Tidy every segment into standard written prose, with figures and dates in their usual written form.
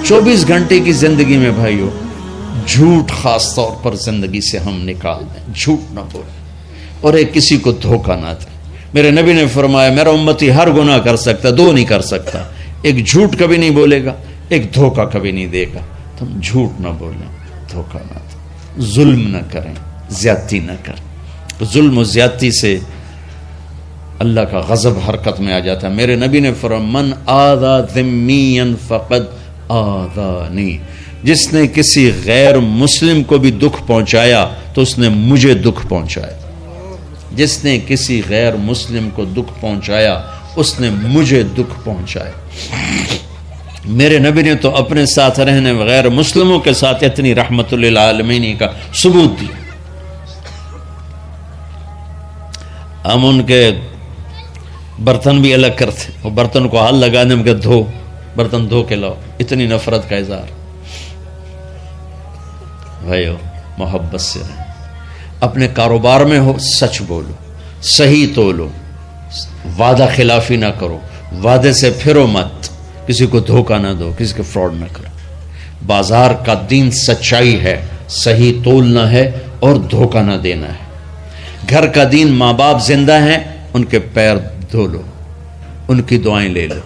24 گھنٹے کی زندگی میں بھائیو جھوٹ خاص طور پر زندگی سے ہم نکال دیں، جھوٹ نہ بولیں اور ایک کسی کو دھوکہ نہ دیں۔ میرے نبی نے فرمایا میرا امتی ہر گناہ کر سکتا، دو نہیں کر سکتا، ایک جھوٹ کبھی نہیں بولے گا، ایک دھوکہ کبھی نہیں دے گا۔ تم جھوٹ نہ بولیں، دھوکہ نہ دیں، ظلم نہ کریں، زیادتی نہ کریں۔ ظلم و زیادتی سے اللہ کا غضب حرکت میں آ جاتا ہے۔ میرے نبی نے فرمایا من آذا ذمیا فقد آذانی، جس نے کسی غیر مسلم کو بھی دکھ پہنچایا تو اس نے مجھے دکھ پہنچایا، جس نے کسی غیر مسلم کو دکھ پہنچایا اس نے مجھے دکھ پہنچایا۔ میرے نبی نے تو اپنے ساتھ رہنے غیر مسلموں کے ساتھ اتنی رحمت للعالمین کا ثبوت دیا۔ ہم ان کے برتن بھی الگ کرتے، وہ برتن کو ہاتھ لگانے میں کہ دھو، برتن دھو کے لاؤ، اتنی نفرت کا اظہار۔ بھائیو محبت سے رہیں، اپنے کاروبار میں ہو سچ بولو، صحیح تولو، وعدہ خلافی نہ کرو، وعدے سے پھرو مت، کسی کو دھوکہ نہ دو، کسی کو فراڈ نہ کرو۔ بازار کا دین سچائی ہے، صحیح تولنا ہے اور دھوکہ نہ دینا ہے۔ گھر کا دین ماں باپ زندہ ہیں، ان کے پیر دھو لو، ان کی دعائیں لے لو۔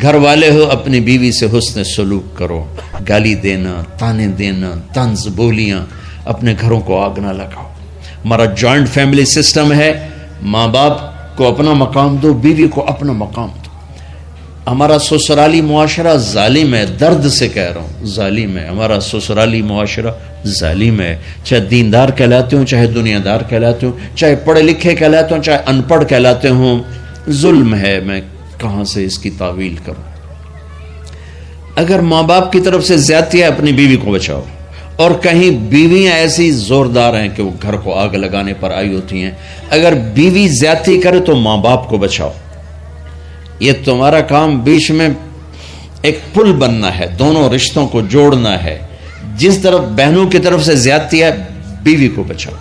گھر والے ہو اپنی بیوی سے حسن سلوک کرو، گالی دینا، تانے دینا، طنز بولیاں، اپنے گھروں کو آگ نہ لگاؤ۔ ہمارا جوائنٹ فیملی سسٹم ہے، ماں باپ کو اپنا مقام دو، بیوی کو اپنا مقام دو۔ ہمارا سسرالی معاشرہ ظالم ہے، درد سے کہہ رہا ہوں، ظالم ہے ہمارا سسرالی معاشرہ، ظالم ہے۔ چاہے دیندار کہلاتے ہوں، چاہے دنیا دار کہلاتے ہوں، چاہے پڑھے لکھے کہلاتے ہوں، چاہے ان پڑھ کہلاتے ہوں، ظلم ہے۔ میں کہاں سے اس کی تعویل کروں؟ اگر ماں باپ کی طرف سے زیادتی ہے اپنی بیوی کو بچاؤ، اور کہیں بیویاں ایسی زوردار ہیں کہ وہ گھر کو آگ لگانے پر آئی ہوتی ہیں، اگر بیوی زیادتی کرے تو ماں باپ کو بچاؤ۔ یہ تمہارا کام بیچ میں ایک پل بننا ہے، دونوں رشتوں کو جوڑنا ہے۔ جس طرف بہنوں کی طرف سے زیادتی ہے بیوی کو بچاؤ،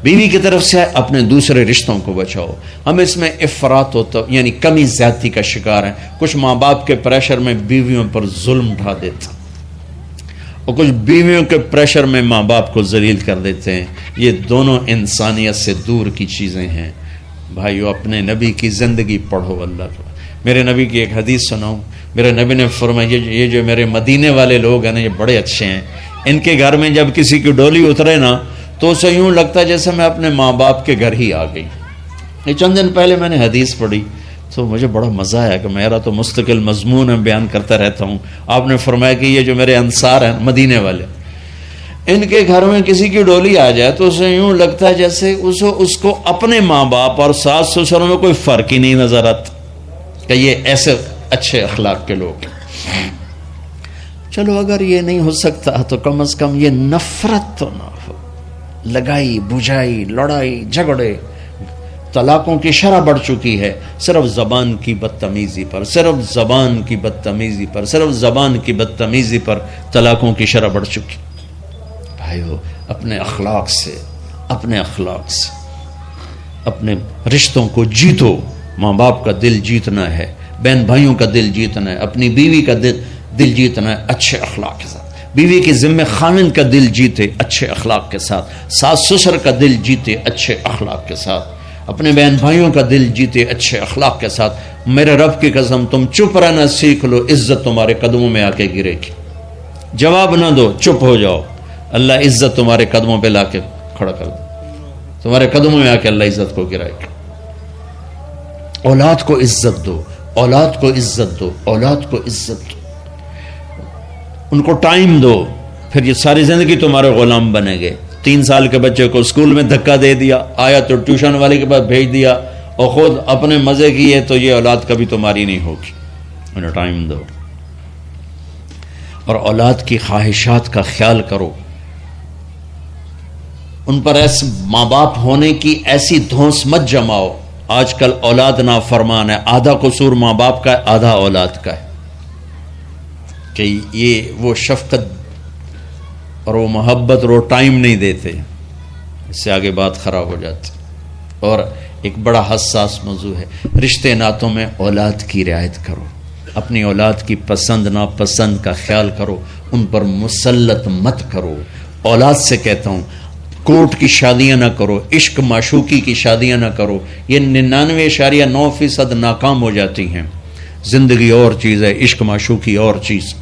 بیوی کی طرف سے اپنے دوسرے رشتوں کو بچاؤ۔ ہم اس میں افراط ہوتا یعنی کمی زیادتی کا شکار ہیں۔ کچھ ماں باپ کے پریشر میں بیویوں پر ظلم ڈھا دیتے اور کچھ بیویوں کے پریشر میں ماں باپ کو ذلیل کر دیتے ہیں۔ یہ دونوں انسانیت سے دور کی چیزیں ہیں۔ بھائیو اپنے نبی کی زندگی پڑھو اللہ کو۔ میرے نبی کی ایک حدیث سناؤں، میرے نبی نے فرمایا یہ جو میرے مدینے والے لوگ ہیں نا، یہ بڑے اچھے ہیں۔ ان کے گھر میں جب کسی کی ڈولی اترے نا تو اسے یوں لگتا ہے جیسے میں اپنے ماں باپ کے گھر ہی آ گئی۔ یہ چند دن پہلے میں نے حدیث پڑھی تو مجھے بڑا مزہ آیا کہ میرا تو مستقل مضمون ہے، بیان کرتا رہتا ہوں۔ آپ نے فرمایا کہ یہ جو میرے انصار ہیں مدینے والے، ان کے گھر میں کسی کی ڈولی آ جائے تو اسے یوں لگتا ہے جیسے اس کو اپنے ماں باپ اور ساس سسروں میں کوئی فرق ہی نہیں نظر آتا کہ یہ ایسے اچھے اخلاق کے لوگ ہیں۔ چلو اگر یہ نہیں ہو سکتا تو کم از کم یہ نفرت تو نہ ہو، لگائی بجھائی، لڑائی جھگڑے، طلاقوں کی شرح بڑھ چکی ہے صرف زبان کی بدتمیزی پر، صرف زبان کی بدتمیزی پر، صرف زبان کی بدتمیزی پر طلاقوں کی شرح بڑھ چکی۔ بھائیو اپنے اخلاق سے اپنے رشتوں کو جیتو۔ ماں باپ کا دل جیتنا ہے، بہن بھائیوں کا دل جیتنا ہے، اپنی بیوی کا دل جیتنا ہے اچھے اخلاق کے ساتھ۔ بیوی کے ذمہ خاوند کا دل جیتے اچھے اخلاق کے ساتھ، ساس سسر کا دل جیتے اچھے اخلاق کے ساتھ، اپنے بہن بھائیوں کا دل جیتے اچھے اخلاق کے ساتھ۔ میرے رب کی قسم تم چپ رہنا سیکھ لو، عزت تمہارے قدموں میں آ کے گرے گی۔ جواب نہ دو، چپ ہو جاؤ، اللہ عزت تمہارے قدموں پہ لا کے کھڑا کر دو، تمہارے قدموں میں آ کے اللہ عزت کو گرائے گا۔ اولاد کو عزت دو، اولاد کو عزت دو، اولاد کو عزت دو، ان کو ٹائم دو، پھر یہ ساری زندگی تمہارے غلام بنے گے۔ 3 سال کے بچے کو اسکول میں دھکا دے دیا، آیا تو ٹیوشن والے کے پاس بھیج دیا اور خود اپنے مزے کیے، تو یہ اولاد کبھی تمہاری نہیں ہوگی۔ انہیں ٹائم دو اور اولاد کی خواہشات کا خیال کرو۔ ان پر ایسے ماں باپ ہونے کی ایسی دھونس مت جماؤ۔ آج کل اولاد نافرمان ہے، آدھا قصور ماں باپ کا ہے، آدھا اولاد کا ہے، کہ یہ وہ شفقت اور وہ محبت اور وہ ٹائم نہیں دیتے، اس سے آگے بات خراب ہو جاتی۔ اور ایک بڑا حساس موضوع ہے، رشتے ناتوں میں اولاد کی رعایت کرو۔ اپنی اولاد کی پسند ناپسند کا خیال کرو، ان پر مسلط مت کرو۔ اولاد سے کہتا ہوں کورٹ کی شادیاں نہ کرو، عشق معشوقی کی شادیاں نہ کرو، یہ 99.9% ناکام ہو جاتی ہیں۔ زندگی اور چیز ہے، عشق معشوقی اور چیز۔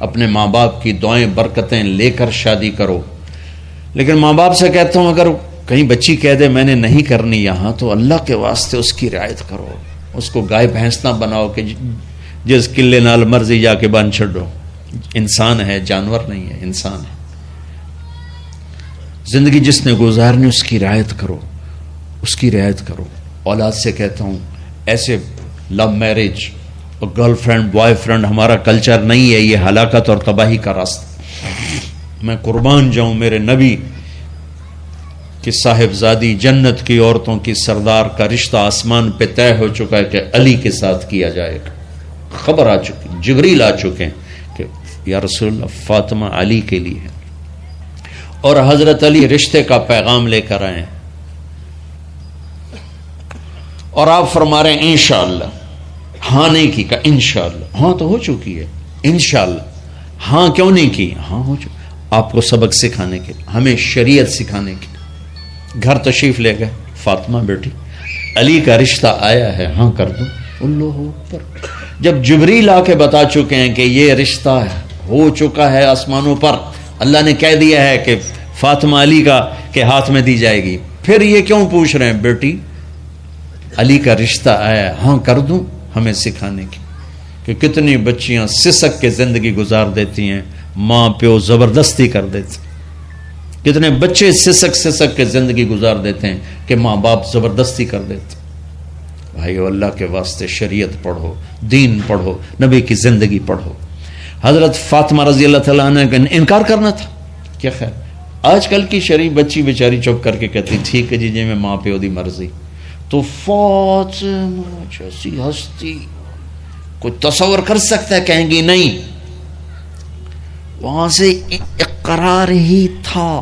اپنے ماں باپ کی دعائیں برکتیں لے کر شادی کرو۔ لیکن ماں باپ سے کہتا ہوں اگر کہیں بچی کہہ دے میں نے نہیں کرنی یہاں، تو اللہ کے واسطے اس کی رعایت کرو، اس کو گائے بھینس نہ بناؤ کہ جس قلے نال مرضی جا کے بن چھڈو۔ انسان ہے، جانور نہیں ہے، انسان ہے۔ زندگی جس نے گزارنی اس کی رعایت کرو، اس کی رعایت کرو۔ اولاد سے کہتا ہوں ایسے لو میرج اور گرل فرینڈ بوائے فرینڈ ہمارا کلچر نہیں ہے، یہ ہلاکت اور تباہی کا راستہ۔ میں قربان جاؤں میرے نبی کہ صاحبزادی جنت کی عورتوں کی سردار کا رشتہ آسمان پہ طے ہو چکا ہے کہ علی کے ساتھ کیا جائے گا۔ خبر آ چکی، جبریل آ چکے ہیں کہ یا رسول اللہ فاطمہ علی کے لیے ہے، اور حضرت علی رشتے کا پیغام لے کر آئے ہیں، اور آپ فرما رہے ہیں انشاءاللہ۔ ہاں نہیں کی کہ انشاءاللہ، ہاں تو ہو چکی ہے، انشاءاللہ ہاں کیوں نہیں کی؟ ہاں ہو چکی۔ آپ کو سبق سکھانے کے، ہمیں شریعت سکھانے کے گھر تشریف لے گئے، فاطمہ بیٹی علی کا رشتہ آیا ہے، ہاں کر دو۔ اللہ اکبر۔ جب جبریل آ کے بتا چکے ہیں کہ یہ رشتہ ہو چکا ہے آسمانوں پر، اللہ نے کہہ دیا ہے کہ فاطمہ علی کا کے ہاتھ میں دی جائے گی، پھر یہ کیوں پوچھ رہے ہیں بیٹی علی کا رشتہ آیا ہے، ہاں کر دوں؟ ہمیں سکھانے کی کہ کتنی بچیاں سسک کے زندگی گزار دیتی ہیں، ماں پیو زبردستی کر دیتے، کتنے بچے سسک کے زندگی گزار دیتے ہیں کہ ماں باپ زبردستی کر دیتے۔ بھائیو اللہ کے واسطے شریعت پڑھو، دین پڑھو، نبی کی زندگی پڑھو۔ حضرت فاطمہ رضی اللہ تعالیٰ عنہ کا انکار کرنا تھا، کیا خیر آج کل کی شریف بچی بیچاری چپ کر کے کہتی ٹھیک ہے جی میں ماں پیو دی مرضی۔ تو فاطمہ جیسی ہستی کوئی تصور کر سکتا ہے؟ کہیں گی نہیں، وہاں سے اقرار ہی تھا،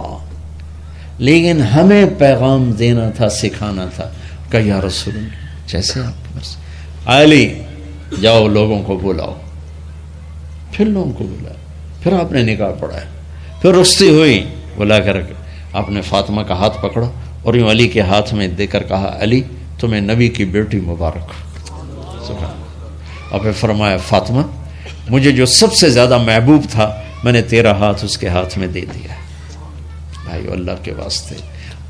لیکن ہمیں پیغام دینا تھا، سکھانا تھا کہ یا رسول اللہ جیسے آپ کی مرضی۔ علی جاؤ لوگوں کو بلاؤ، پھر لوگوں کو بلایا، پھر آپ نے نکاح پڑھایا، پھر رخصتی ہوئی، بلا کر آپ نے فاطمہ کا ہاتھ پکڑا اور یوں علی کے ہاتھ میں دے کر کہا علی تمہیں نبی کی بیٹی مبارک۔ اور پھر فرمایا فاطمہ مجھے جو سب سے زیادہ محبوب تھا میں نے تیرا ہاتھ اس کے ہاتھ میں دے دیا۔ بھائی اللہ کے واسطے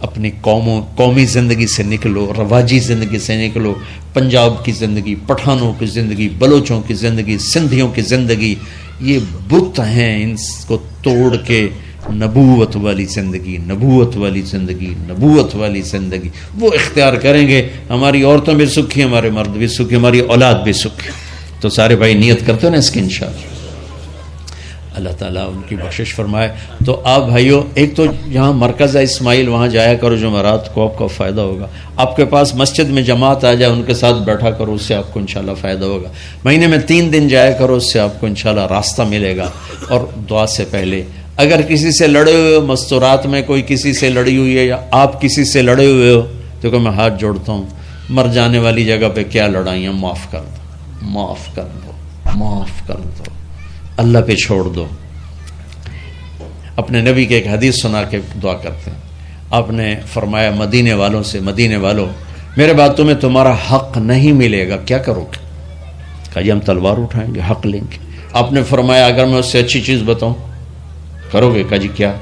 اپنی قومی زندگی سے نکلو، رواجی زندگی سے نکلو، پنجاب کی زندگی، پٹھانوں کی زندگی، بلوچوں کی زندگی، سندھیوں کی زندگی، یہ بت ہیں، ان کو توڑ کے نبوت والی زندگی، نبوت والی زندگی، نبوت والی زندگی وہ اختیار کریں گے، ہماری عورتوں بھی سکھی، ہمارے مرد بھی سکھی، ہماری اولاد بھی سکھی۔ تو سارے بھائی نیت کرتے ہیں نا اس کی انشاءاللہ، اللہ تعالیٰ ان کی بخشش فرمائے۔ تو آپ بھائیو ایک تو یہاں مرکز ہے اسماعیل، وہاں جایا کرو جمعرات کو، آپ کو فائدہ ہوگا۔ آپ کے پاس مسجد میں جماعت آ جائے ان کے ساتھ بیٹھا کرو، اس سے آپ کو انشاءاللہ فائدہ ہوگا۔ مہینے میں 3 دن جایا کرو، اس سے آپ کو انشاءاللہ راستہ ملے گا۔ اور دعا سے پہلے اگر کسی سے لڑے ہوئے ہو، مستورات میں کوئی کسی سے لڑی ہوئی ہے یا آپ کسی سے لڑے ہوئے ہو، تو کہ میں ہاتھ جوڑتا ہوں، مر جانے والی جگہ پہ کیا لڑائیاں، معاف کر دو، معاف کر دو، معاف کر دو، اللہ پہ چھوڑ دو۔ اپنے نبی کے ایک حدیث سنا کے دعا کرتے ہیں، آپ نے فرمایا مدینے والوں سے، مدینے والوں میرے بعد تمہیں تمہارا حق نہیں ملے گا، کیا کرو گے؟ کہا جی ہم تلوار اٹھائیں گے، حق لیں گے۔ آپ نے فرمایا اگر میں اس سے اچھی چیز بتاؤں کرو گے؟ کہا جی کیا؟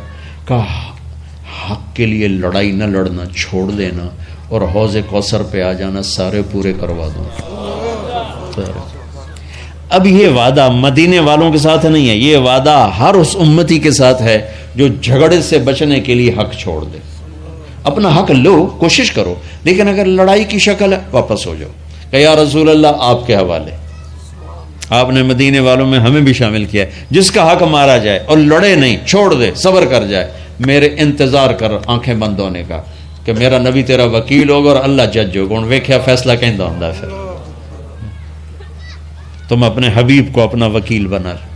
کہا حق کے لیے لڑائی نہ لڑنا، چھوڑ دینا اور حوض کوثر پہ آ جانا، سارے پورے کروا دوں۔ اب یہ وعدہ مدینے والوں کے ساتھ نہیں ہے، یہ وعدہ ہر اس امتی کے ساتھ ہے جو جھگڑے سے بچنے کے لیے حق چھوڑ دے۔ اپنا حق لو، کوشش کرو، لیکن اگر لڑائی کی شکل ہے واپس ہو جاؤ کہ یا رسول اللہ آپ کے حوالے۔ آپ نے مدینے والوں میں ہمیں بھی شامل کیا ہے، جس کا حق مارا جائے اور لڑے نہیں، چھوڑ دے، صبر کر جائے، میرے انتظار کر آنکھیں بند ہونے کا کہ میرا نبی تیرا وکیل ہوگا اور اللہ جج ہوگا، ان ویکھیا فیصلہ کہندا ہوندا ہے۔ پھر تم اپنے حبیب کو اپنا وکیل بنا لو۔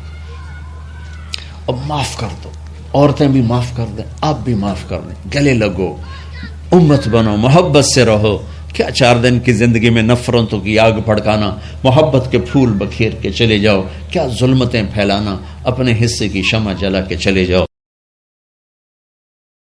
اب معاف کر دو، عورتیں بھی معاف کر دیں، آپ بھی معاف کر دیں، گلے لگو، امت بنو، محبت سے رہو، کیا 4 دن کی زندگی میں نفرتوں کی آگ بھڑکانا، محبت کے پھول بکھیر کے چلے جاؤ، کیا ظلمتیں پھیلانا، اپنے حصے کی شمع جلا کے چلے جاؤ۔